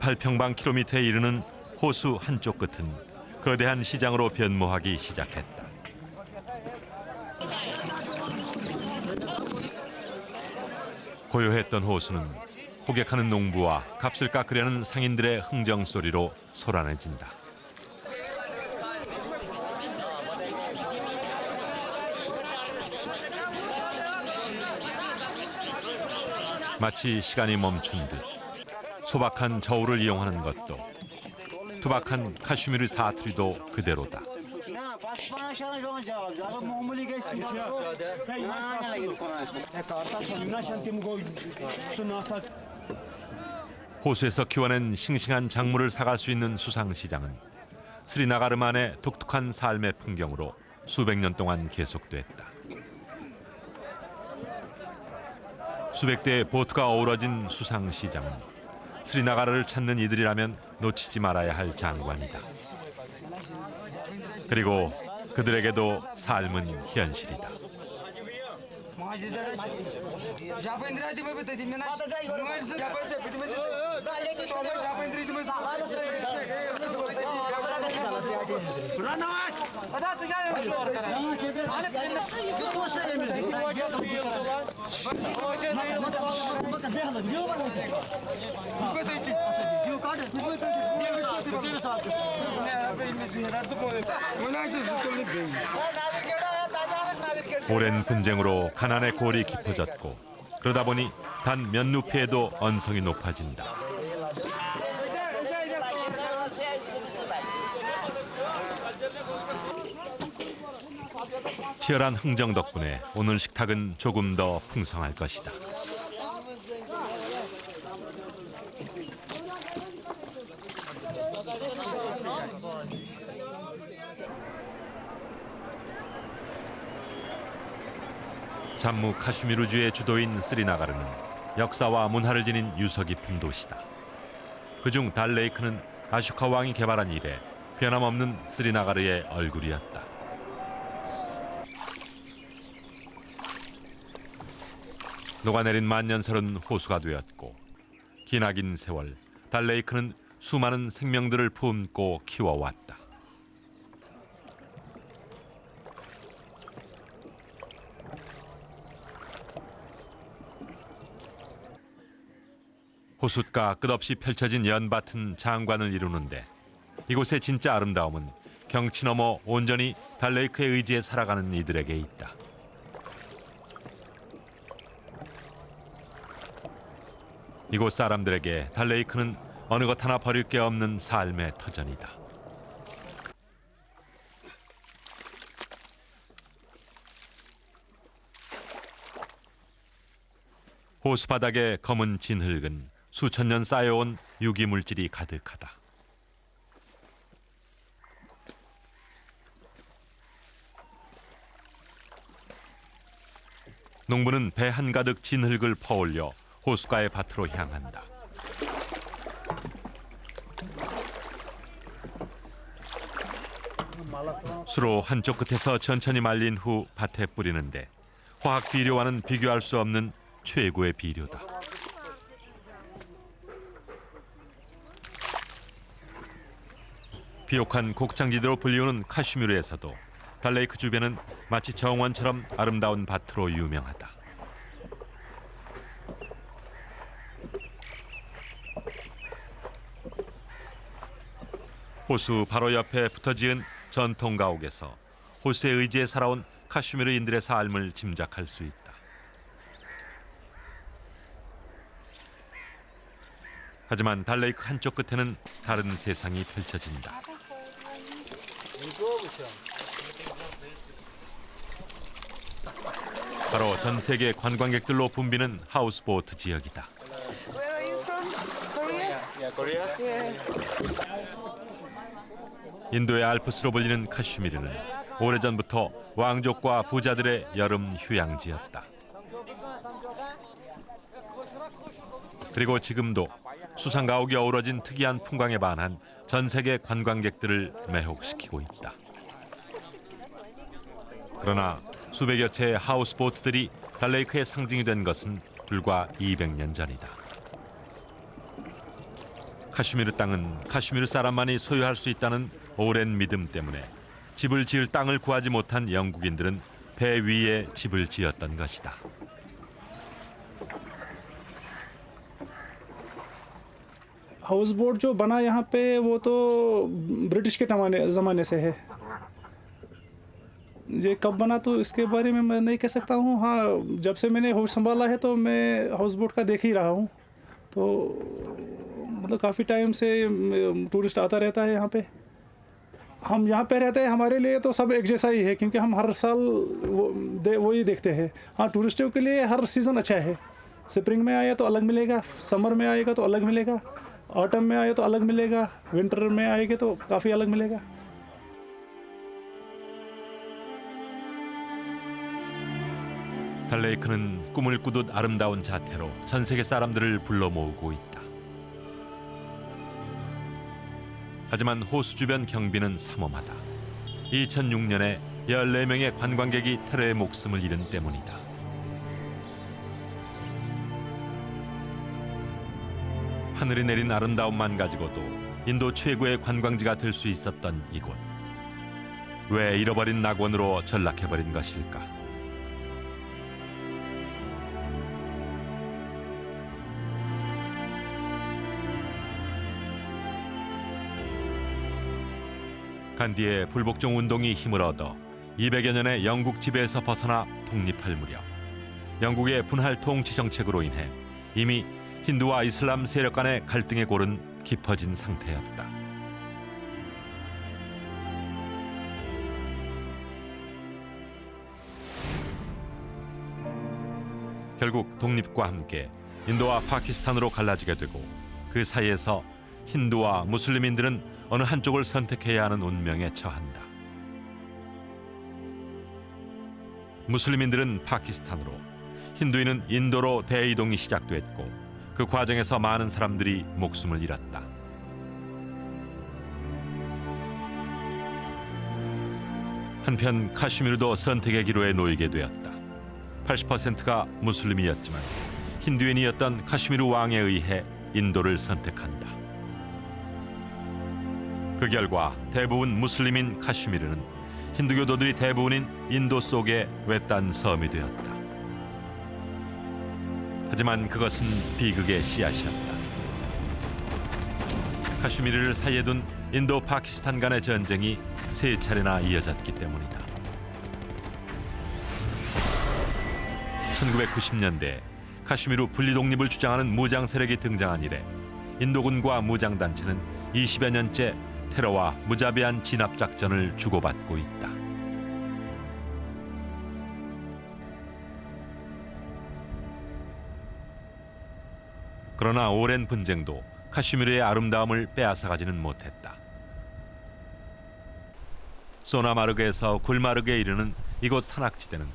18평방킬로미터에 이르는 호수 한쪽 끝은 거대한 시장으로 변모하기 시작했다. 고요했던 호수는 호객하는 농부와 값을 깎으려는 상인들의 흥정 소리로 소란해진다. 마치 시간이 멈춘 듯 소박한 저울을 이용하는 것도 투박한 카슈미르 사투리도 그대로다. 호수에서 키워낸 싱싱한 작물을 사갈 수 있는 수상시장은 스리나가르만의 독특한 삶의 풍경으로 수백 년 동안 계속됐다. 수백 대의 보트가 어우러진 수상시장은 스리나가르를 찾는 이들이라면 놓치지 말아야 할 장관이다. 그리고 그들에게도 삶은 현실이다. 오랜 분쟁으로 가난의 골이 깊어졌고 그러다 보니 단 몇 누피에도 언성이 높아진다. 치열한 흥정 덕분에 오늘 식탁은 조금 더 풍성할 것이다. 잠무 카슈미르주의 주도인 스리나가르는 역사와 문화를 지닌 유서 깊은 도시다. 그중 달레이크는 아쇼카 왕이 개발한 이래 변함없는 스리나가르의 얼굴이었다. 녹아내린 만년설은 호수가 되었고 기나긴 세월 달레이크는 수많은 생명들을 품고 키워왔다. 호숫가 끝없이 펼쳐진 연밭은 장관을 이루는데 이곳의 진짜 아름다움은 경치 넘어 온전히 달레이크의 의지에 살아가는 이들에게 있다. 이곳 사람들에게 달레이크는 어느 것 하나 버릴 게 없는 삶의 터전이다. 호수 바닥의 검은 진흙은 수천 년 쌓여온 유기물질이 가득하다. 농부는 배 한가득 진흙을 퍼올려 호숫가의 밭으로 향한다. 수로 한쪽 끝에서 천천히 말린 후 밭에 뿌리는데 화학 비료와는 비교할 수 없는 최고의 비료다. 비옥한 곡창지대로 불리우는 카슈미르에서도 달레이크 주변은 마치 정원처럼 아름다운 밭으로 유명하다. 호수 바로 옆에 붙어지은 전통 가옥에서 호수의 의지에 살아온 카슈미르인들의 삶을 짐작할 수 있다. 하지만 달레이크 한쪽 끝에는 다른 세상이 펼쳐진다. 바로 전 세계 관광객들로 붐비는 하우스보트 지역이다. Where are you from? Korea? Yeah, Korea? Yeah. 인도의 알프스로 불리는 카슈미르는 오래전부터 왕족과 부자들의 여름 휴양지였다. 그리고 지금도 수상가옥이 어우러진 특이한 풍광에 반한 전 세계 관광객들을 매혹시키고 있다. 그러나 수백여 채의 하우스보트들이 달레이크의 상징이 된 것은 불과 200년 전이다. 카슈미르 땅은 카슈미르 사람만이 소유할 수 있다는 오랜 믿음 때문에 집을 지을 땅을 구하지 못한 영국인들은 배 위에 집을 지었던 것이다. House boat जो बना यहाँ पे वो तो ब्रिटिश के ज़माने से है। ये कब बना तो इसके बारे में मैं नहीं कह सकता हूँ। हाँ, जब से मैंने होश संभाला है तो मैं हाउस बोट का देख ही रहा हूँ। तो मतलब काफ़ी टाइम से टूरिस्ट आता रहता है यहाँ पे। हम यहाँ पे रहते हैं, हमारे लिए तो सब एक जैसा ही है क्योंकि हम हर साल वो ही देखते हैं। हाँ, टूरिस्टों के लिए हर सीज़न अच्छा है। स्प्रिंग में आया तो अलग मिलेगा, समर में आएगा तो अलग मिलेगा, ऑटम में आए तो अलग मिलेगा, विंटर में आएगा तो काफ़ी अलग मिलेगा। 달레이크는 꿈을 꾸듯 아름다운 자태로 전 세계 사람들을 불러 모으고 있다. 하지만 호수 주변 경비는 삼엄하다. 2006년에 14명의 관광객이 테러에 목숨을 잃은 때문이다. 하늘이 내린 아름다움만 가지고도 인도 최고의 관광지가 될 수 있었던 이곳. 왜 잃어버린 낙원으로 전락해버린 것일까? 간디의 불복종 운동이 힘을 얻어 200여 년의 영국 지배에서 벗어나 독립할 무렵 영국의 분할 통치 정책으로 인해 이미 힌두와 이슬람 세력 간의 갈등의 골은 깊어진 상태였다. 결국 독립과 함께 인도와 파키스탄으로 갈라지게 되고 그 사이에서 힌두와 무슬림인들은 어느 한쪽을 선택해야 하는 운명에 처한다. 무슬림인들은 파키스탄으로, 힌두인은 인도로 대이동이 시작됐고 그 과정에서 많은 사람들이 목숨을 잃었다. 한편 카슈미르도 선택의 기로에 놓이게 되었다. 80%가 무슬림이었지만 힌두인이었던 카슈미르 왕에 의해 인도를 선택한다. 그 결과 대부분 무슬림인 카슈미르는 힌두교도들이 대부분인 인도 속의 외딴 섬이 되었다. 하지만 그것은 비극의 씨앗이었다. 카슈미르를 사이에 둔 인도 파키스탄 간의 전쟁이 3차례나 이어졌기 때문이다. 1990년대 카슈미르 분리 독립을 주장하는 무장 세력이 등장한 이래 인도군과 무장단체는 20여 년째 테러와 무자비한 진압 작전을 주고받고 있다. 그러나 오랜 분쟁도 카슈미르의 아름다움을 빼앗아가지는 못했다. 소나마르그에서 굴마르그에 이르는 이곳 산악지대는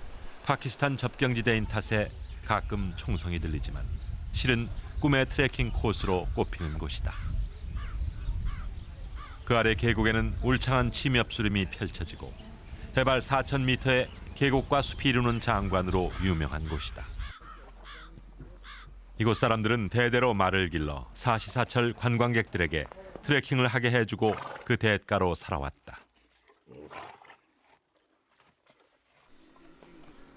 파키스탄 접경지대인 탓에 가끔 총성이 들리지만 실은 꿈의 트레킹 코스로 꼽히는 곳이다. 그 아래 계곡에는 울창한 침엽수림이 펼쳐지고 해발 4,000m의 계곡과 숲이 이루는 장관으로 유명한 곳이다. 이곳 사람들은 대대로 말을 길러 사시사철 관광객들에게 트레킹을 하게 해주고 그 대가로 살아왔다.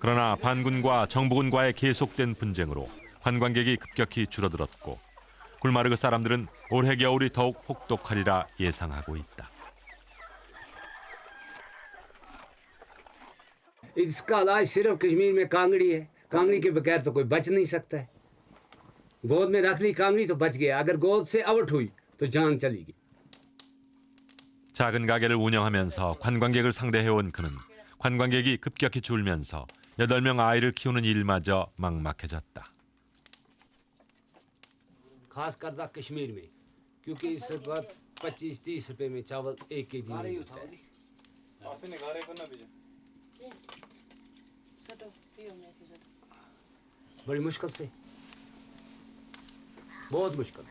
그러나 반군과 정부군과의 계속된 분쟁으로 관광객이 급격히 줄어들었고 굴마르그 사람들은 올해 겨울이 더욱 혹독하리라 예상하고 있다. इसका इलाज सिर्फ कश्मीर में कांगड़ी है। कांगड़ी के बगैर तो कोई बच नहीं सकता है। गोद में रख ली कांगड़ी तो बच गया, अगर गोद से आउट हुई तो जान चली गई। 작은 가게를 운영하면서 관광객을 상대해온 그는 관광객이 급격히 줄면서 8명 아이를 키우는 일마저 막막해졌다. खासकर कश्मीर में, क्योंकि इस वक्त 25-30 रुपए में चावल 1 केजी नहीं होता है। बड़ी मुश्किल से, बहुत मुश्किल है।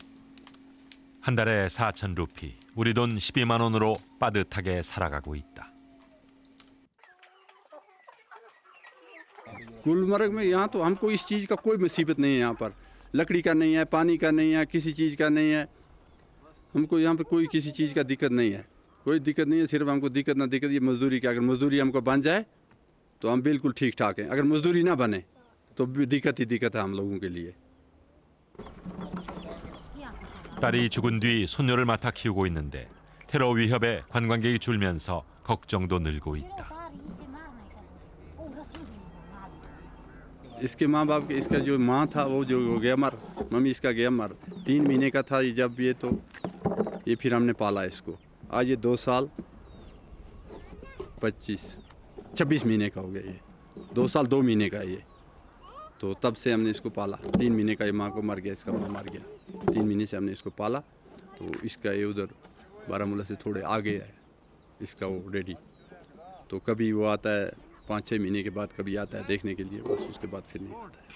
한 달에 4,000 루피, 우리 돈 12만 원으로 빠듯하게 살아가고 있다. गुलमर्ग में यहाँ तो हमको इस चीज़ का कोई मुसीबत नहीं है। यहाँ पर लकड़ी का नहीं है, पानी का नहीं है, किसी चीज़ का नहीं है। हमको यहाँ पर कोई किसी चीज़ का दिक्कत नहीं है, कोई दिक्कत नहीं है। सिर्फ हमको दिक्कत ना दिक्कत ये मजदूरी की। अगर मजदूरी हमको बन जाए तो हम बिल्कुल ठीक ठाक हैं। अगर मजदूरी ना बने तो भी दिक्कत ही दिक्कत है हम लोगों के लिए। 딸이 죽은 뒤 손녀를 맡아 키우고 있는데 테러 위협에 관광객이 줄면서 걱정도 늘고 있다. इसके माँ बाप के, इसका जो माँ था वो जो हो गया मर, मम्मी इसका गया मर। 3 महीने का था जब ये, तो ये फिर हमने पाला इसको। आज ये 2 साल 26 महीने का हो गया। ये 2 साल 2 महीने का है ये। तो तब से हमने इसको पाला। 3 महीने का ये माँ को मर गया, इसका माँ मर गया। 3 महीने से हमने इसको पाला। तो इसका ये उधर बारामूला से थोड़े आगे है इसका वो रेडी। तो कभी वो आता है 5-6 महीने के बाद, कभी आता है देखने के लिए, बस उसके बाद फिर नहीं आता है।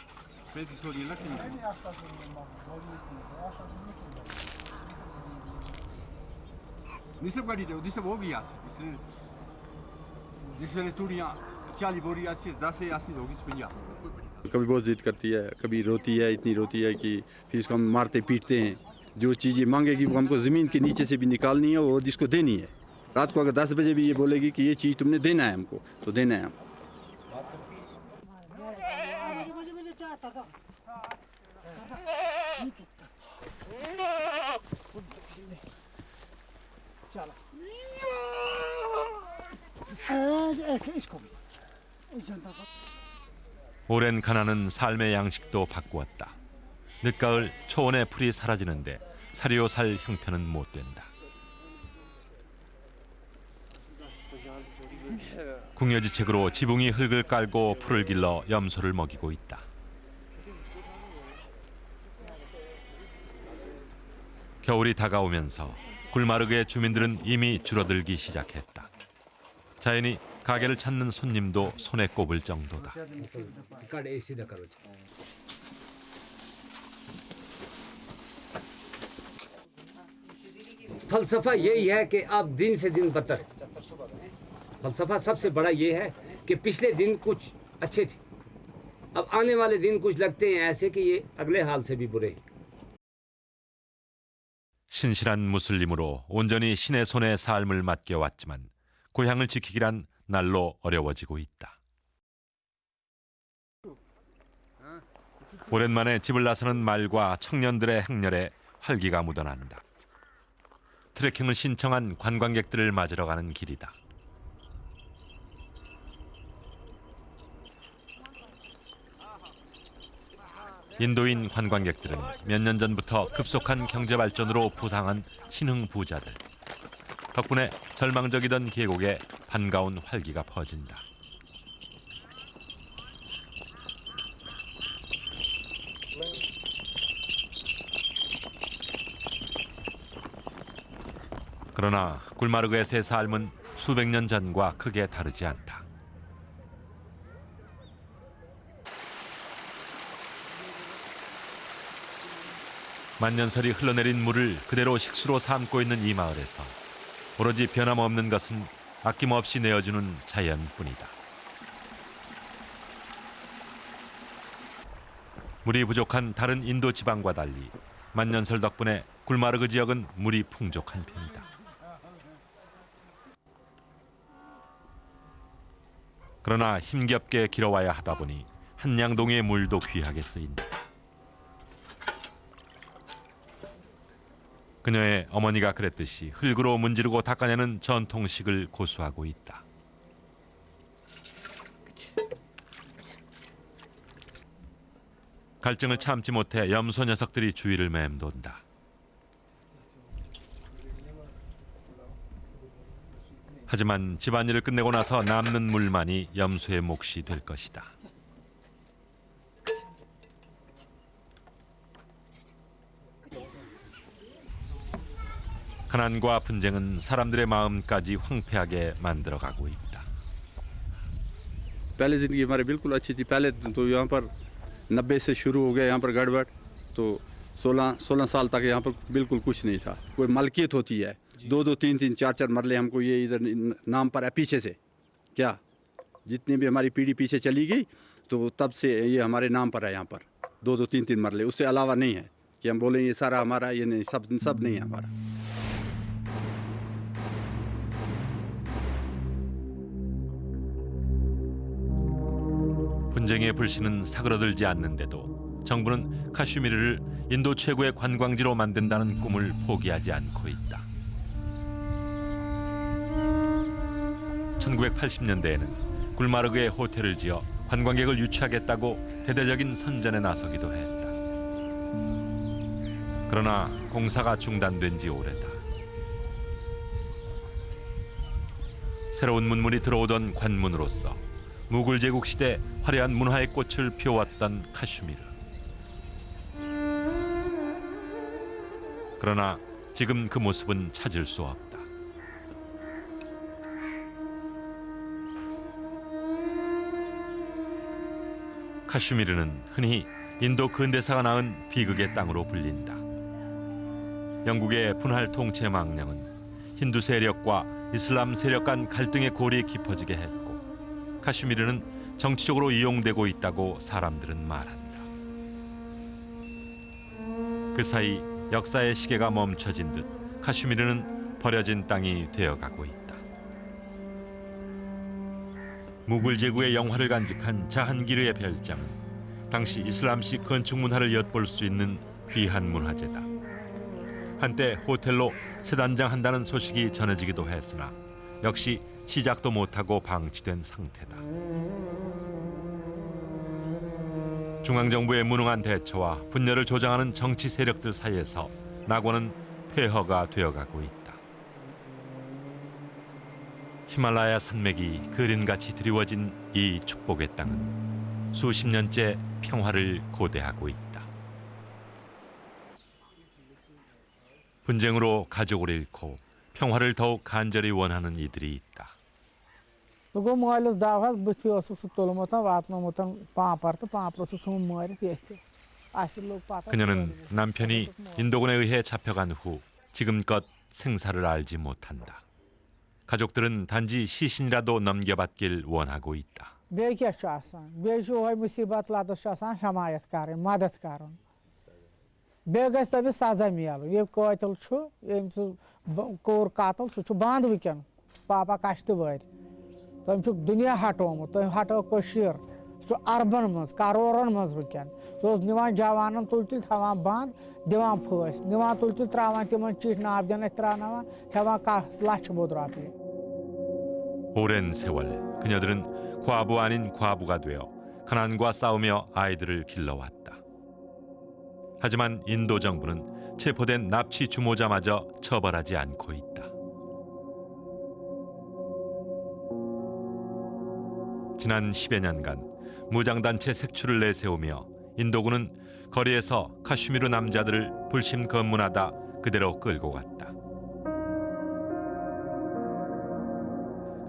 कभी बहुत जिद करती है, कभी रोती है, इतनी रोती है कि फिर इसको हम मारते पीटते हैं। जो चीज़ें मांगेगी वो हमको ज़मीन के नीचे से भी निकालनी है और जिसको देनी है। रात को अगर 10 बजे भी ये बोलेगी कि ये चीज़ तुमने देना है हमको, तो देना है हमको। 오랜 가난은 삶의 양식도 바꾸었다. 늦가을 초원의 풀이 사라지는데 사리오 살 형편은 못 된다. 궁여지책으로 지붕이 흙을 깔고 풀을 길러 염소를 먹이고 있다. 겨울이 다가오면서 굴마르그의 주민들은 이미 줄어들기 시작했다. 자연히 가게를 찾는 손님도 손에 꼽을 정도다. फलसफा यही है कि अब दिन से दिन बदतर। फलसफा सबसे बड़ा ये है कि पिछले दिन कुछ अच्छे थे, अब आने वाले दिन कुछ लगते हैं ऐसे कि ये अगले हाल से भी बुरे। 신실한 무슬림으로 온전히 신의 손에 삶을 맡겨왔지만 고향을 지키기란 날로 어려워지고 있다. 오랜만에 집을 나서는 말과 청년들의 행렬에 활기가 묻어난다. 트레킹을 신청한 관광객들을 맞으러 가는 길이다. 인도인 관광객들은 몇 년 전부터 급속한 경제 발전으로 부상한 신흥 부자들. 덕분에 절망적이던 계곡에 반가운 활기가 퍼진다. 그러나 굴마르그에서의 삶은 수백 년 전과 크게 다르지 않다. 만년설이 흘러내린 물을 그대로 식수로 삼고 있는 이 마을에서 오로지 변함없는 것은 아낌없이 내어주는 자연뿐이다. 물이 부족한 다른 인도 지방과 달리 만년설 덕분에 굴마르그 지역은 물이 풍족한 편이다. 그러나 힘겹게 길어와야 하다 보니 한양동의 물도 귀하게 쓰인다. 그녀의 어머니가 그랬듯이 흙으로 문지르고 닦아내는 전통식을 고수하고 있다. 갈증을 참지 못해 염소 녀석들이 주위를 맴돈다. 하지만 집안일을 끝내고 나서 남는 물만이 염소의 몫이 될 것이다. 가난과 분쟁은 사람들의 마음까지 황폐하게 만들어가고 있다. पहले ज़िंदगी हमारी बिल्कुल अच्छी थी। पहले तो यहाँ पर 90 से शुरू हो गया यहाँ पर गड़बड़। तो 16 साल तक यहाँ पर बिल्कुल कुछ नहीं था। कोई मलकियत होती है, 2-2, 3-3, 4-4 मरले हमको ये इधर नाम पर है पीछे से। क्या जितनी भी हमारी पीढ़ी पीछे चली गई तो तब से ये हमारे नाम पर है यहाँ पर 2-2, 3-3 मरले। उससे अलावा नहीं है कि हम बोलें ये सारा हमारा, ये नहीं, सब नहीं है हमारा। 분쟁의 불씨는 사그러들지 않는데도 정부는 카슈미르를 인도 최고의 관광지로 만든다는 꿈을 포기하지 않고 있다. 1980년대에는 굴마르그에 호텔을 지어 관광객을 유치하겠다고 대대적인 선전에 나서기도 했다. 그러나 공사가 중단된 지 오래다. 새로운 문물이 들어오던 관문으로서 무굴 제국 시대 화려한 문화의 꽃을 피워왔던 카슈미르. 그러나 지금 그 모습은 찾을 수 없다. 카슈미르는 흔히 인도 근대사가 낳은 비극의 땅으로 불린다. 영국의 분할 통치 망령은 힌두 세력과 이슬람 세력 간 갈등의 골이 깊어지게 했고 카슈미르는 정치적으로 이용되고 있다고 사람들은 말한다. 그 사이 역사의 시계가 멈춰진 듯 카슈미르는 버려진 땅이 되어가고 있다. 무굴 제국의 영화를 간직한 자한기르의 별장은 당시 이슬람식 건축 문화를 엿볼 수 있는 귀한 문화재다. 한때 호텔로 세단장한다는 소식이 전해지기도 했으나 역시 시작도 못하고 방치된 상태다. 중앙정부의 무능한 대처와 분열을 조장하는 정치 세력들 사이에서 낙원은 폐허가 되어가고 있다. 히말라야 산맥이 그림같이 드리워진 이 축복의 땅은 수십 년째 평화를 고대하고 있다. 분쟁으로 가족을 잃고 평화를 더욱 간절히 원하는 이들이 있다. Gou mailis davas buti osuk sutolmotan vatnomotan paparta paprosu sum marit yeti. Asillo pata. 그녀는 남편이 인도군에 의해 잡혀간 후 지금껏 생사를 알지 못한다. 가족들은 단지 시신이라도 넘겨받길 원하고 있다. Beke şahsan, beju oy musibatlarda şahsan himayet karın, madet karın. Begas tabi saza miyalı. Yev katil şu, emsu kor katil şu band viken. Papa kaçtı var. Tam çok dünya hatomu, tam hato koşir. Şu arban mız, karoran mız viken. Söz nivan javanın tultil tamam band, divan fıs. Nivan tultil travan timan çiş nabden etranavan, hevan kas laç bodrapi. 오랜 세월 그녀들은 과부 아닌 과부가 되어 가난과 싸우며 아이들을 길러왔다. 하지만 인도 정부는 체포된 납치 주모자마저 처벌하지 않고 있다. 지난 10여 년간 무장단체 색출을 내세우며 인도군은 거리에서 카슈미르 남자들을 불심 검문하다 그대로 끌고 갔다.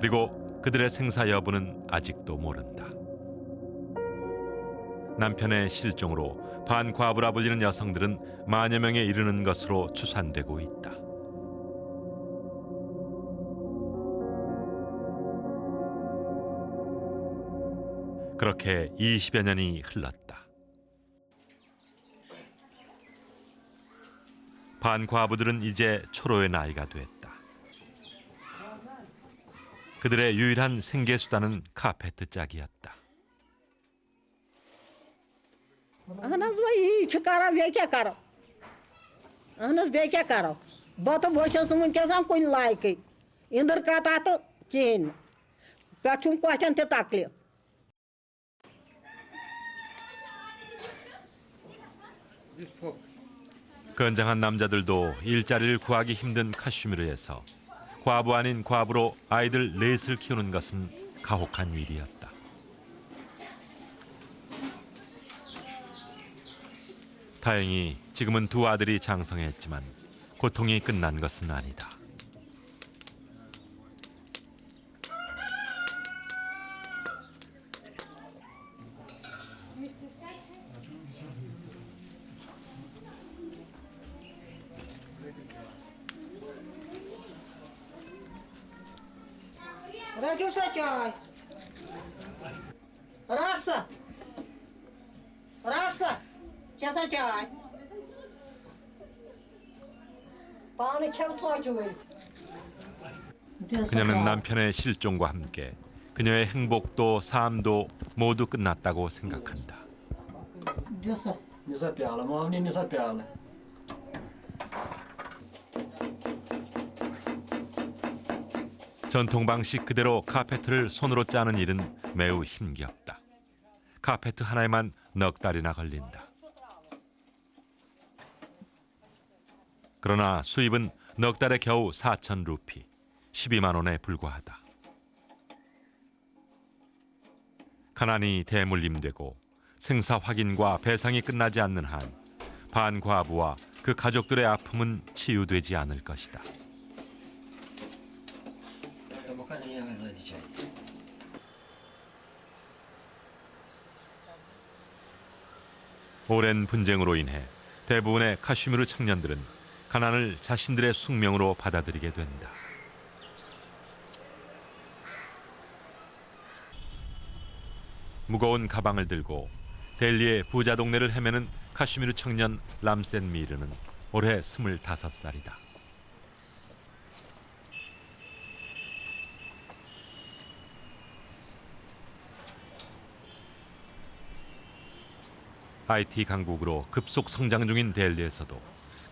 그리고 그들의 생사 여부는 아직도 모른다. 남편의 실종으로 반과부라 불리는 여성들은 만여 명에 이르는 것으로 추산되고 있다. 그렇게 20여 년이 흘렀다. 반과부들은 이제 초로의 나이가 됐다. 그들의 유일한 생계수단은 카페트 짝이었다. Ahnas vai ficar ver que cara. Ahnas ver que cara. Bota bochas no mundo que são com like. Indar catata kin. Pachum quatan te takle. 건장한 남자들도 일자리를 구하기 힘든 카슈미르에서 과부 아닌 과부로 아이들 넷을 키우는 것은 가혹한 일이었다. 다행히 지금은 두 아들이 장성했지만 고통이 끝난 것은 아니다. Rajusa çay. Rasa. Rasa. Çasa çay. Bana çay çay. 그녀는 남편의 실종과 함께 그녀의 행복도 삶도 모두 끝났다고 생각한다. 전통 방식 그대로 카페트를 손으로 짜는 일은 매우 힘겹다. 카페트 하나에만 넉 달이나 걸린다. 그러나 수입은 넉 달에 겨우 4천 루피, 12만 원에 불과하다. 가난이 대물림되고 생사 확인과 배상이 끝나지 않는 한 반과부와 그 가족들의 아픔은 치유되지 않을 것이다. 오랜 분쟁으로 인해 대부분의 카슈미르 청년들은 가난을 자신들의 숙명으로 받아들이게 된다. 무거운 가방을 들고 델리의 부자 동네를 헤매는 카슈미르 청년 람센 미르는 올해 25살이다. IT 강국으로 급속 성장 중인 델리에서도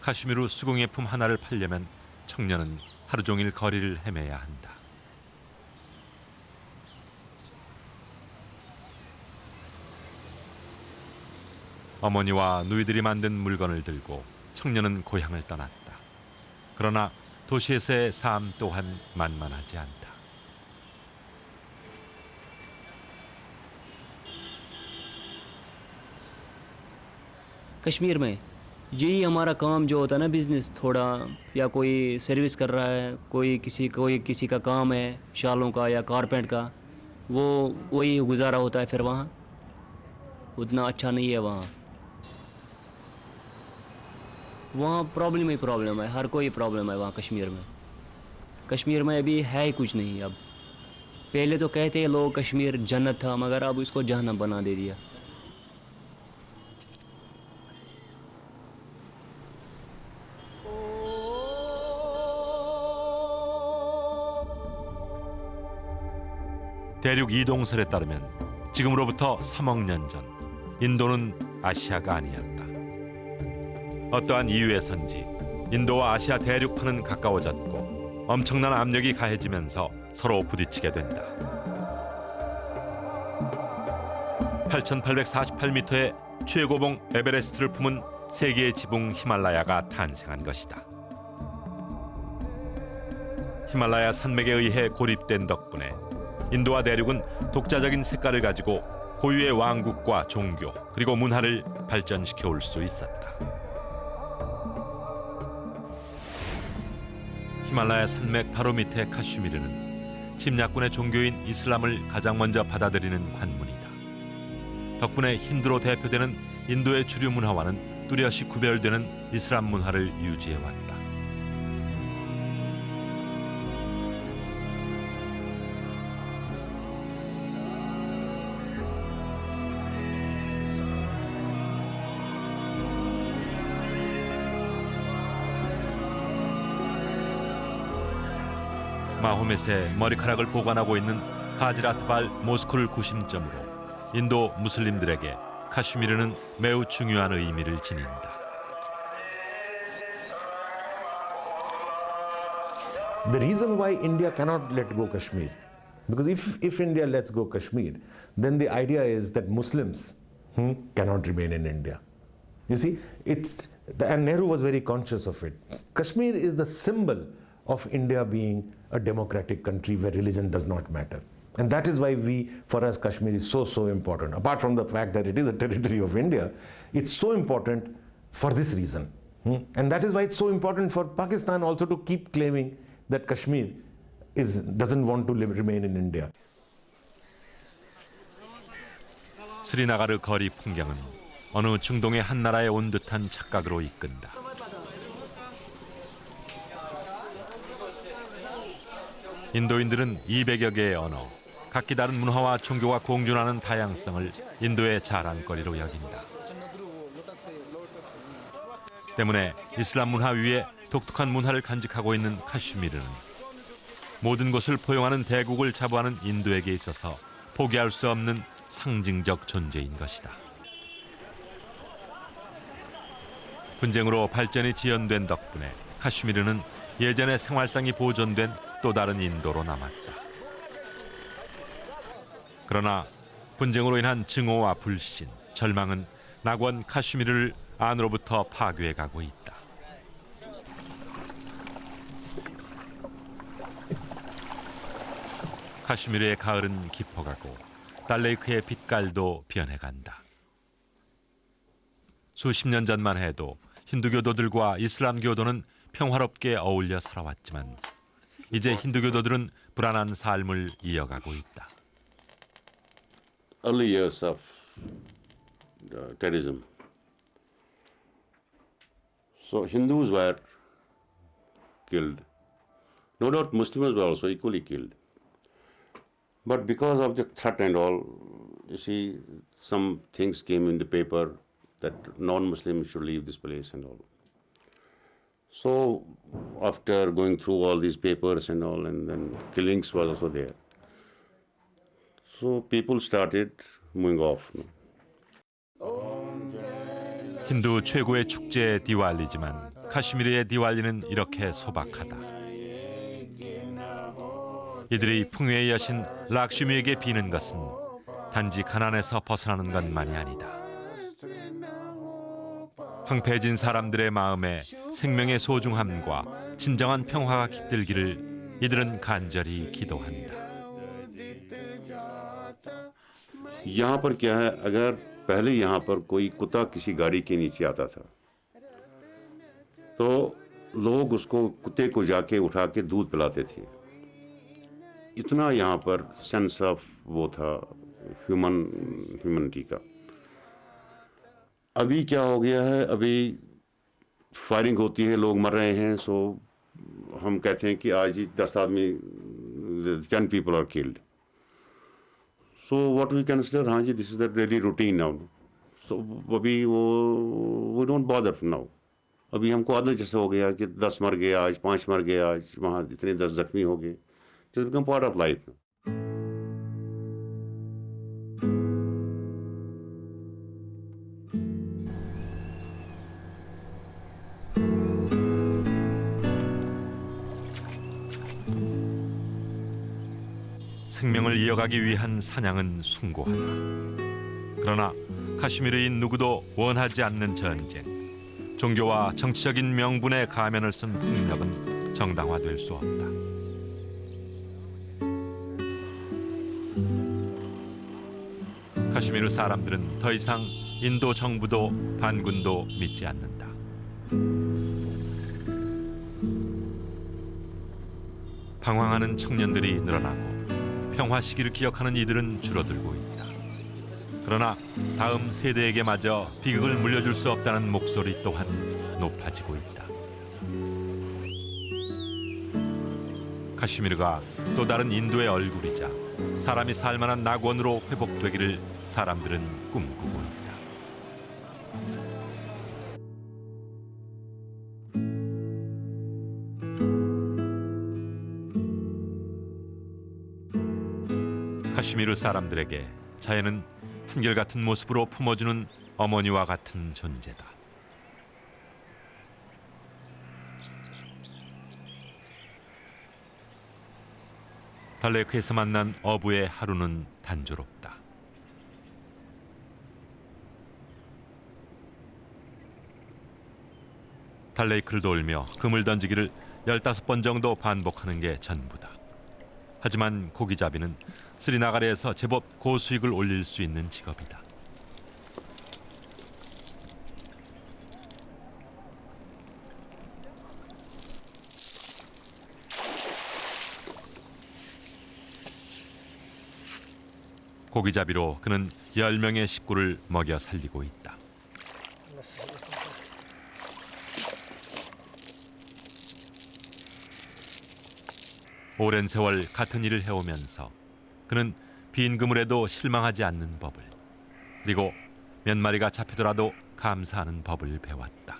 카슈미르 수공예품 하나를 팔려면 청년은 하루 종일 거리를 헤매야 한다. 어머니와 누이들이 만든 물건을 들고 청년은 고향을 떠났다. 그러나 도시에서의 삶 또한 만만하지 않다. कश्मीर में यही हमारा काम जो होता है ना, बिज़नेस थोड़ा, या कोई सर्विस कर रहा है, कोई किसी का काम है शालों का या कारपेंट का, वो वही गुजारा होता है। फिर वहाँ उतना अच्छा नहीं है। वहाँ प्रॉब्लम ही प्रॉब्लम है, हर कोई प्रॉब्लम है वहाँ कश्मीर में अभी है ही कुछ नहीं। अब पहले तो कहते हैं लोग कश्मीर जन्नत था, मगर अब इसको जहन्नम बना दे दिया। 대륙 이동설에 따르면 지금으로부터 3억 년 전 인도는 아시아가 아니었다. 어떠한 이유에선지 인도와 아시아 대륙판은 가까워졌고 엄청난 압력이 가해지면서 서로 부딪히게 된다. 8,848m의 최고봉 에베레스트를 품은 세계의 지붕 히말라야가 탄생한 것이다. 히말라야 산맥에 의해 고립된 덕분에 인도와 대륙은 독자적인 색깔을 가지고 고유의 왕국과 종교 그리고 문화를 발전시켜 올 수 있었다. 히말라야 산맥 바로 밑에 카슈미르는 침략군의 종교인 이슬람을 가장 먼저 받아들이는 관문이다. 덕분에 힌두로 대표되는 인도의 주류 문화와는 뚜렷이 구별되는 이슬람 문화를 유지해왔다. 마호멧의 머리카락을 보관하고 있는 하지라트발 모스크를 구심점으로 인도 무슬림들에게 카슈미르는 매우 중요한 의미를 지닌다. The reason why India cannot let go Kashmir, because if India lets go Kashmir, then the idea is that Muslims cannot remain in India. You see, and Nehru was very conscious of it. Kashmir is the symbol of India being a democratic country where religion does not matter. And that is why for us, Kashmir is so important. Apart from the fact that it is a territory of India, it's so important for this reason. And that is why it's so important for Pakistan also to keep claiming that Kashmir doesn't want to remain in India. 스리나가르 거리 풍경은 어느 중동의 한 나라에 온 듯한 착각으로 이끈다. 인도인들은 200여 개의 언어, 각기 다른 문화와 종교가 공존하는 다양성을 인도의 자랑거리로 여긴다. 때문에 이슬람 문화 위에 독특한 문화를 간직하고 있는 카슈미르는 모든 것을 포용하는 대국을 자부하는 인도에게 있어서 포기할 수 없는 상징적 존재인 것이다. 분쟁으로 발전이 지연된 덕분에 카슈미르는 예전의 생활상이 보존된 또 다른 인도로 남았다. 그러나 분쟁으로 인한 증오와 불신, 절망은 낙원 카슈미르를 안으로부터 파괴해가고 있다. 카슈미르의 가을은 깊어가고 달레이크의 빛깔도 변해간다. 수십 년 전만 해도 힌두교도들과 이슬람교도는 평화롭게 어울려 살아왔지만 이제 힌두교도들은 불안한 삶을 이어가고 있다. Early years of terrorism. So Hindus were killed. No doubt Muslims were also equally killed. But because of the threat and all, you see, some things came in the paper that non-Muslims should leave this place and all. So after going through all these papers and all, and then killings was also there. So people started moving off. 힌두 최고의 축제 디왈리지만 카슈미르의 디왈리는 이렇게 소박하다. 이들이 풍요의 여신 락슈미에게 비는 것은 단지 가난에서 벗어나는 것만이 아니다. 황폐해진 사람들의 마음에 생명의 소중함과 진정한 평화가 깃들기를 이들은 간절히 기도한다. यहाँ पर क्या है, अगर पहले यहाँ पर कोई कुत्ता किसी गाड़ी के नीचे आता था तो लोग उसको कुत्ते को जाके उठा के दूध पिलाते थे। इतना यहाँ पर सेंस ऑफ वो था ह्यूमनिटी का। अभी क्या हो गया है, अभी फायरिंग होती है, लोग मर रहे हैं। सो हम कहते हैं कि आज ही 10 आदमी 10 people are killed. So what we consider, हाँ जी, this is the daily routine now. So अभी वो we don't bother now. अभी हमको आदत जैसे हो गया कि 10 मर गए आज, 5 मर गए आज, वहाँ इतने 10 जख्मी हो गए. It's become part of life. 생명을 이어가기 위한 사냥은 숭고하다. 그러나 카슈미르인 누구도 원하지 않는 전쟁, 종교와 정치적인 명분에 가면을 쓴 폭력은 정당화될 수 없다. 카슈미르 사람들은 더 이상 인도 정부도 반군도 믿지 않는다. 방황하는 청년들이 늘어나고 평화 시기를 기억하는 이들은 줄어들고 있다. 그러나 다음 세대에게마저 비극을 물려줄 수 없다는 목소리 또한 높아지고 있다. 카슈미르가 또 다른 인도의 얼굴이자 사람이 살만한 낙원으로 회복되기를 사람들은 꿈꾸고 있다. 카슈미르 사람들에게 자연은 한결같은 모습으로 품어주는 어머니와 같은 존재다. 달레이크에서 만난 어부의 하루는 단조롭다. 달레이크를 돌며 금을 던지기를 15번 정도 반복하는 게 전부다. 하지만 고기잡이는 스리나가르에서 제법 고수익을 올릴 수 있는 직업이다. 고기잡이로 그는 10명의 식구를 먹여 살리고 있다. 오랜 세월 같은 일을 해오면서 그는 빈 그물에도 실망하지 않는 법을, 그리고 몇 마리가 잡히더라도 감사하는 법을 배웠다.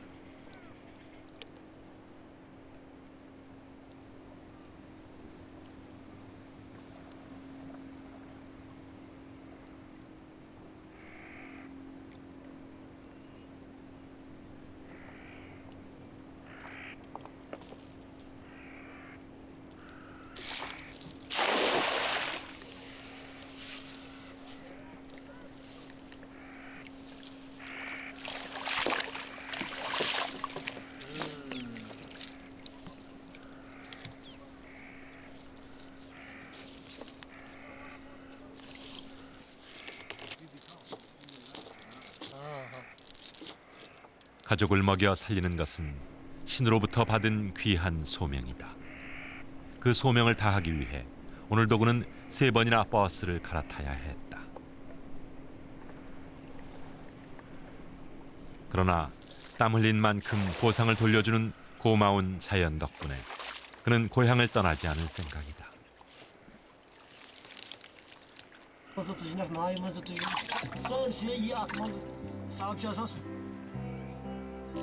가족을 먹여 살리는 것은 신으로부터 받은 귀한 소명이다. 그 소명을 다하기 위해 오늘도 그는 3번이나 버스를 갈아타야 했다. 그러나 땀 흘린 만큼 보상을 돌려주는 고마운 자연 덕분에 그는 고향을 떠나지 않을 생각이다.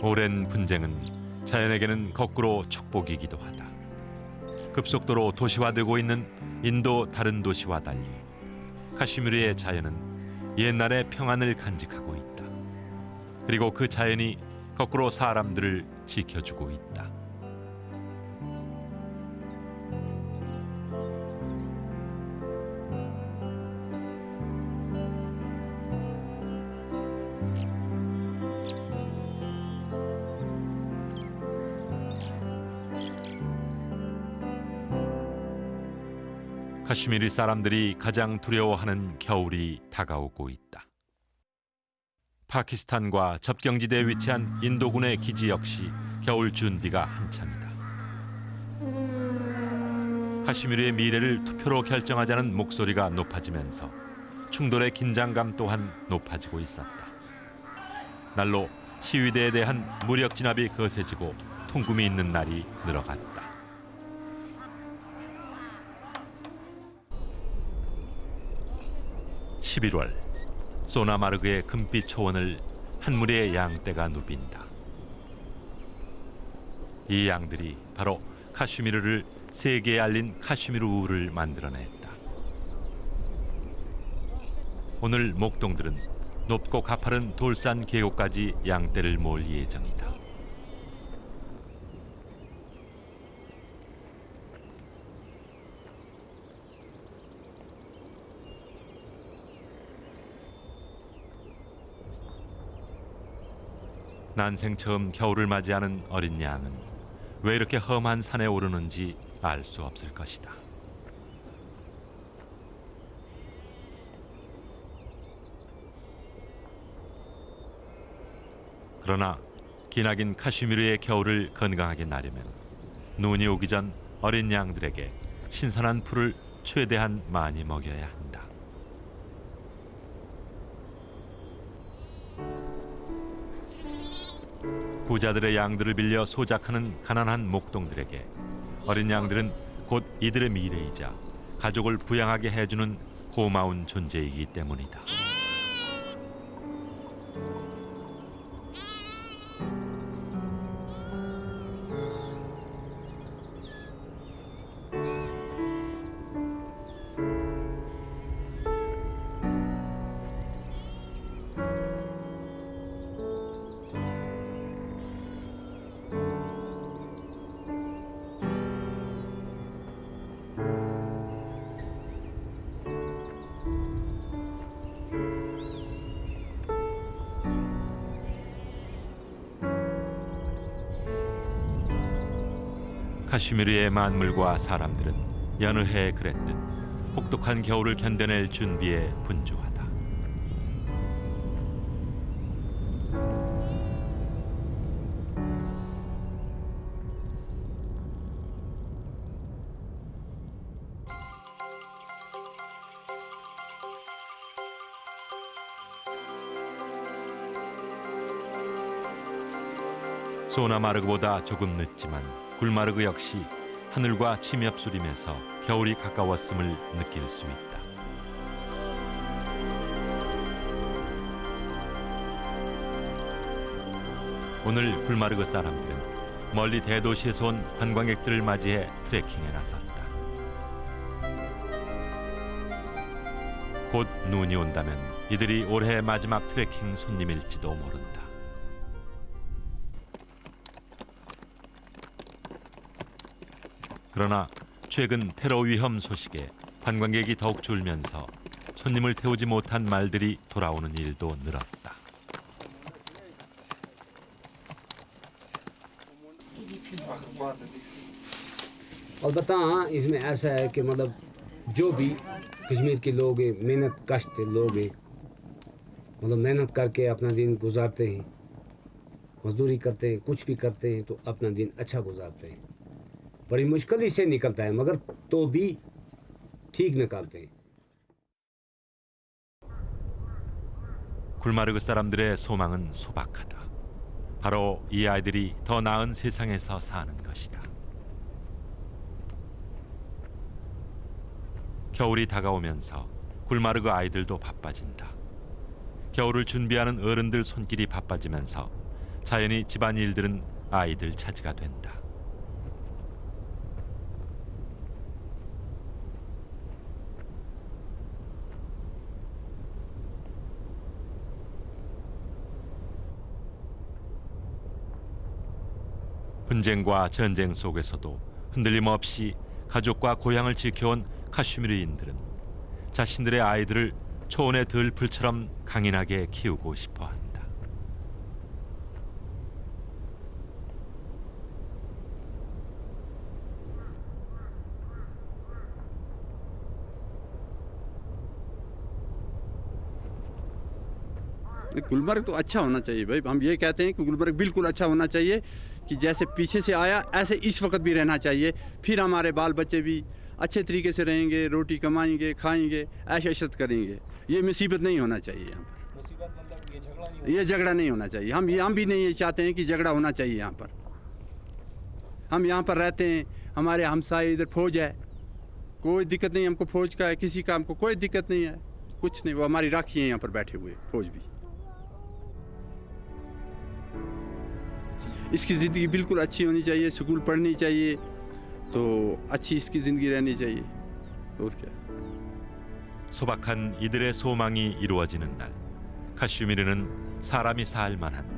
오랜 분쟁은 자연에게는 거꾸로 축복이기도 하다. 급속도로 도시화되고 있는 인도 다른 도시와 달리 카슈미르의 자연은 옛날의 평안을 간직하고 있다. 그리고 그 자연이 거꾸로 사람들을 지켜주고 있다. 카슈미르 사람들이 가장 두려워하는 겨울이 다가오고 있다. 파키스탄과 접경지대에 위치한 인도군의 기지 역시 겨울 준비가 한참이다. 카슈미르의 미래를 투표로 결정하자는 목소리가 높아지면서 충돌의 긴장감 또한 높아지고 있었다. 날로 시위대에 대한 무력 진압이 거세지고 통금이 있는 날이 늘어갔다. 11월, 소나마르그의 금빛 초원을 한 무리의 양떼가 누빈다. 이 양들이 바로 카슈미르를 세계에 알린 카슈미르 우를 만들어냈다. 오늘 목동들은 높고 가파른 돌산 계곡까지 양떼를 모을 예정이다. 난생 처음 겨울을 맞이하는 어린 양은 왜 이렇게 험한 산에 오르는지 알 수 없을 것이다. 그러나 기나긴 카슈미르의 겨울을 건강하게 나려면 눈이 오기 전 어린 양들에게 신선한 풀을 최대한 많이 먹여야 한다. 부자들의 양들을 빌려 소작하는 가난한 목동들에게 어린 양들은 곧 이들의 미래이자 가족을 부양하게 해주는 고마운 존재이기 때문이다. 카슈미르의 만물과 사람들은 여느 해 그랬듯 혹독한 겨울을 견뎌낼 준비에 분주하다. 소나마르그보다 조금 늦지만 굴마르그 역시 하늘과 침엽수림에서 겨울이 가까웠음을 느낄 수 있다. 오늘 굴마르그 사람들은 멀리 대도시에서 온 관광객들을 맞이해 트레킹에 나섰다. 곧 눈이 온다면 이들이 올해 마지막 트레킹 손님일지도 모른다. 그러나 최근 테러 위험 소식에 관광객이 더욱 줄면서 손님을 태우지 못한 말들이 돌아오는 일도 늘었다. अलबत्ता हाँ इसमें ऐसा है कि मतलब जो भी कश्मीर के लोग हैं मेहनत कश लोग हैं मतलब मेहनत करके अपना दिन गुजारते हैं मजदूरी करते हैं, कुछ भी करते हैं तो अपना दिन अच्छा गुजारते हैं। बड़ी मुश्किल से निकलता है मगर तो भी ठीक निकालते हैं। 굴마르그 사람들의 소망은 소박하다. 바로 이 아이들이 더 나은 세상에서 사는 것이다. 겨울이 다가오면서 굴마르그 아이들도 바빠진다. 겨울을 준비하는 어른들 손길이 바빠지면서 자연히 집안일들은 아이들 차지가 된다. 분쟁과 전쟁 속에서도 흔들림 없이 가족과 고향을 지켜온 카슈미르인들은 자신들의 아이들을 초원의 들풀처럼 강인하게 키우고 싶어 한다. गुलमर्ग तो अच्छा होना चाहिए भाई। हम ये कहते हैं कि गुलमर्ग बिल्कुल अच्छा होना चाहिए कि जैसे पीछे से आया ऐसे इस वक्त भी रहना चाहिए। फिर हमारे बाल बच्चे भी अच्छे तरीके से रहेंगे, रोटी कमाएंगे, खाएंगे, ऐश अशरत करेंगे। ये मुसीबत नहीं होना चाहिए यहाँ पर। ये झगड़ा नहीं होना चाहिए। हम भी नहीं ये चाहते हैं कि झगड़ा होना चाहिए यहाँ पर। हम यहाँ पर रहते हैं, हमारे हमसाए इधर फौज है, कोई दिक्कत नहीं हमको फौज का है, किसी का हमको कोई दिक्कत नहीं है, कुछ नहीं। वो हमारी राखी है यहाँ पर बैठे हुए फौज भी। इसकी ज़िंदगी बिल्कुल अच्छी होनी चाहिए, स्कूल पढ़नी चाहिए तो अच्छी इसकी ज़िंदगी रहनी चाहिए। और क्या। 소박한 이들의 소망이 이루어지는 날, 카슈미르는 사람이 살 만한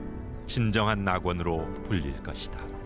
진정한 낙원으로 불릴 것이다.